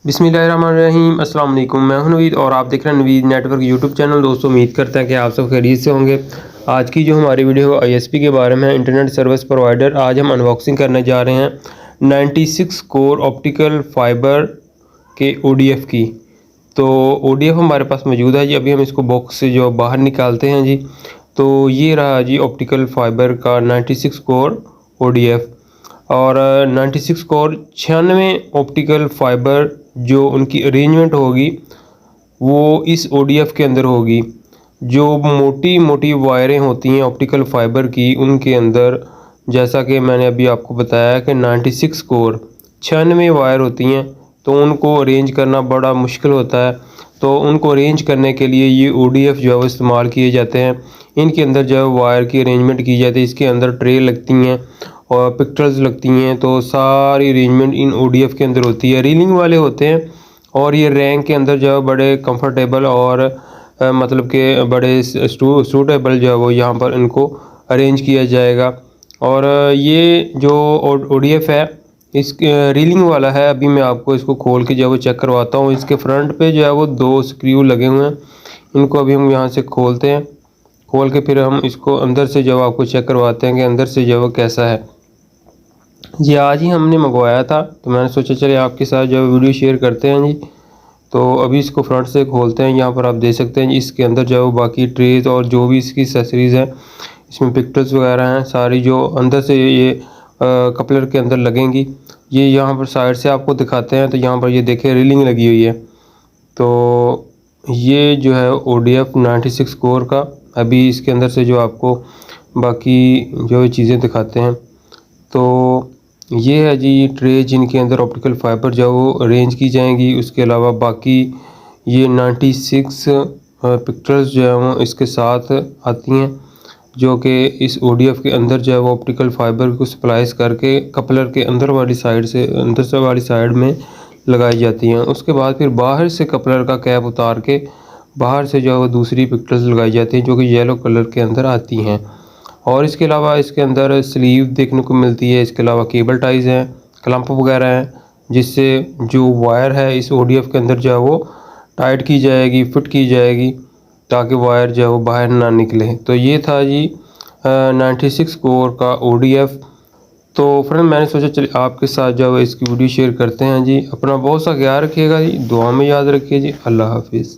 बिस्मिल्लाहिर्रहमानिर्रहीम अस्सलाम वालेकुम। मैं हूं नवीद और आप देख रहे हैं नवीद नेटवर्क यूट्यूब चैनल। दोस्तों उम्मीद करते हैं कि आप सब खैरियत से होंगे। आज की जो हमारी वीडियो है ISP के बारे में, इंटरनेट सर्विस प्रोवाइडर। आज हम अनबॉक्सिंग करने जा रहे हैं 96 कोर ऑप्टिकल फाइबर के ODF की। तो ODF हमारे पास मौजूद है जी। अभी हम इसको बॉक्स से जो बाहर निकालते हैं जी। तो ये रहा जी ऑप्टिकल फाइबर का 96 कोर ODF। और 96 कोर 96 ऑप्टिकल फाइबर जो उनकी अरेंजमेंट होगी वो इस ODF के अंदर होगी। जो मोटी मोटी वायरें होती हैं ऑप्टिकल फाइबर की, उनके अंदर जैसा कि मैंने अभी आपको बताया कि 96 कोर 96 वायर होती हैं, तो उनको अरेंज करना बड़ा मुश्किल होता है। तो उनको अरेंज करने के लिए ये ODF जो है वो इस्तेमाल किए जाते हैं। इनके अंदर जो है वायर की अरेंजमेंट की जाती है। इसके अंदर ट्रे लगती हैं और पिक्चर्स लगती हैं। तो सारी अरेंजमेंट इन ODF के अंदर होती है। रीलिंग वाले होते हैं और ये रैंक के अंदर जो है बड़े कंफर्टेबल और मतलब के बड़े सूटेबल जो है वो यहाँ पर इनको अरेंज किया जाएगा। और ये जो ODF है इस रीलिंग वाला है। अभी मैं आपको इसको खोल के जो है वो चेक करवाता हूँ। इसके फ्रंट पे जो है वो 2 स्क्रू लगे हुए हैं। इनको अभी हम यहाँ से खोलते हैं। खोल के फिर हम इसको अंदर से जो आपको चेक करवाते हैं कि अंदर से जो है वो कैसा है जी। आज ही हमने मंगवाया था, तो मैंने सोचा चले आपके साथ जो वीडियो शेयर करते हैं जी। तो अभी इसको फ्रंट से खोलते हैं। यहाँ पर आप देख सकते हैं जी, इसके अंदर जो है वो बाकी ट्रेज और जो भी इसकी एक्सेसरीज़ हैं, इसमें पिक्चर्स वगैरह हैं सारी, जो अंदर से ये कपलर के अंदर लगेंगी। ये यहाँ पर साइड से आपको दिखाते हैं। तो यहाँ पर ये देखें रीलिंग लगी हुई है। तो ये जो है ODF 96 कोर का। अभी इसके अंदर से जो आपको बाकी जो चीज़ें दिखाते हैं। तो ये है जी ट्रे जिनके अंदर ऑप्टिकल फाइबर जो है वो अरेंज की जाएंगी। उसके अलावा बाकी ये 96 पिक्चर्स जो है वो इसके साथ आती हैं, जो कि इस ODF के अंदर जो है वो ऑप्टिकल फाइबर को स्प्लाइस करके कपलर के अंदर वाली साइड में लगाई जाती हैं। उसके बाद फिर बाहर से कपलर का कैप उतार के बाहर से जो है वो दूसरी पिक्चर्स लगाई जाती हैं, जो कि येलो कलर के अंदर आती हैं। और इसके अलावा इसके अंदर स्लीव देखने को मिलती है। इसके अलावा केबल टाइज हैं, क्लम्प वगैरह हैं, जिससे जो वायर है इस ODF के अंदर जो है वो टाइट की जाएगी, फिट की जाएगी, ताकि वायर जो है वो बाहर ना निकले। तो ये था जी 96 कोर का ODF। तो फ्रेंड मैंने सोचा चलिए आपके साथ जो है इसकी वीडियो शेयर करते हैं जी। अपना बहुत सा ख्याल रखिएगा जी, दुआ में याद रखिए जी। अल्लाह हाफिज़।